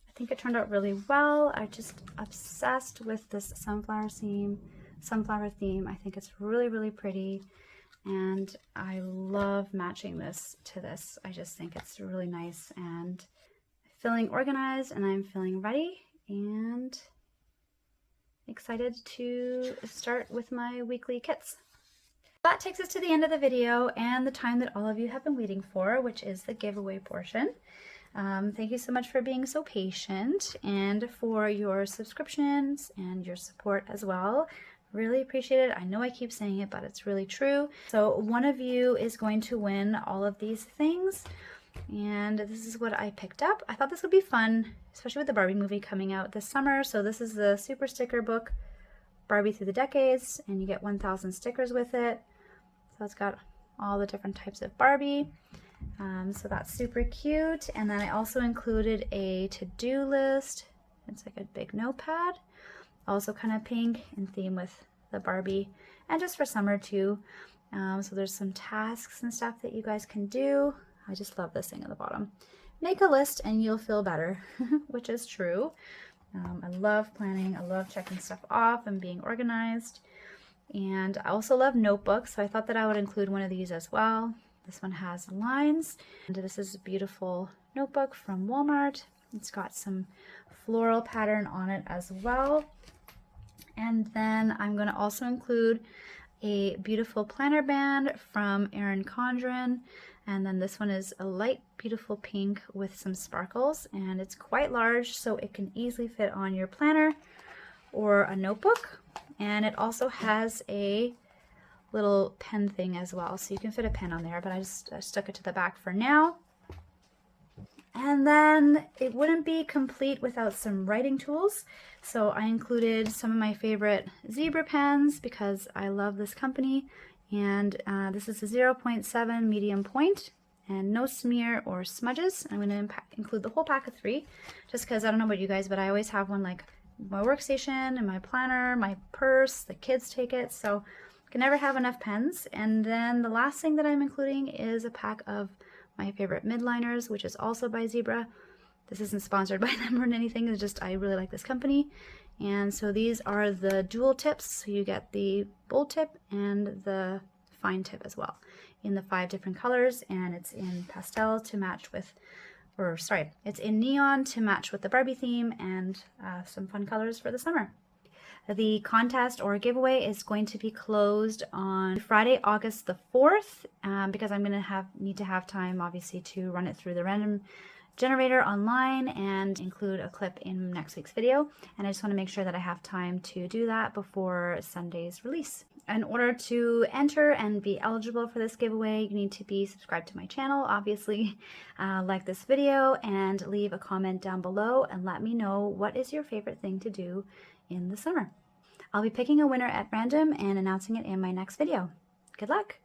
I think it turned out really well. I'm just obsessed with this sunflower theme. I think it's really, really pretty, and I love matching this to this. I just think it's really nice, and I'm feeling organized, and I'm feeling ready and excited to start with my weekly kits. That takes us to the end of the video and the time that all of you have been waiting for, which is the giveaway portion. Thank you so much for being so patient and for your subscriptions and your support as well. Really appreciate it. I know I keep saying it, but it's really true. So one of you is going to win all of these things, and this is what I picked up. I thought this would be fun, especially with the Barbie movie coming out this summer. So this is the super sticker book, Barbie Through the Decades, and you get 1,000 stickers with it. So it's got all the different types of Barbie. So that's super cute. And then I also included a to-do list. It's like a big notepad, also kind of pink in theme with the Barbie, and just for summer too. So there's some tasks and stuff that you guys can do. I just love this thing at the bottom. Make a list and you'll feel better, which is true. I love planning. I love checking stuff off and being organized. And I also love notebooks, so I thought that I would include one of these as well. This one has lines, and this is a beautiful notebook from Walmart. It's got some floral pattern on it as well. And then I'm going to also include a beautiful planner band from erincondren. And then this one is a light, beautiful pink with some sparkles, and it's quite large, so it can easily fit on your planner or a notebook. And it also has a little pen thing as well, so you can fit a pen on there, but I just stuck it to the back for now. And then it wouldn't be complete without some writing tools, so I included some of my favorite zebra pens because I love this company. And this is a 0.7 medium point and no smear or smudges. I'm going to include the whole pack of 3 just because I don't know about you guys, but I always have one like my workstation and my planner, my purse, the kids take it, so I can never have enough pens. And then the last thing that I'm including is a pack of my favorite midliners, which is also by Zebra. This isn't sponsored by them or anything, it's just I really like this company. And so these are the dual tips, so you get the bold tip and the fine tip as well in the 5 different colors, and it's in pastel to match with, or sorry, it's in neon to match with the Barbie theme, and some fun colors for the summer. The contest or giveaway is going to be closed on Friday, August the 4th, because I'm going to need to have time, obviously, to run it through the random generator online and include a clip in next week's video. And I just want to make sure that I have time to do that before Sunday's release. In order to enter and be eligible for this giveaway, you need to be subscribed to my channel, obviously, like this video, and leave a comment down below and let me know what is your favorite thing to do in the summer. I'll be picking a winner at random and announcing it in my next video. Good luck!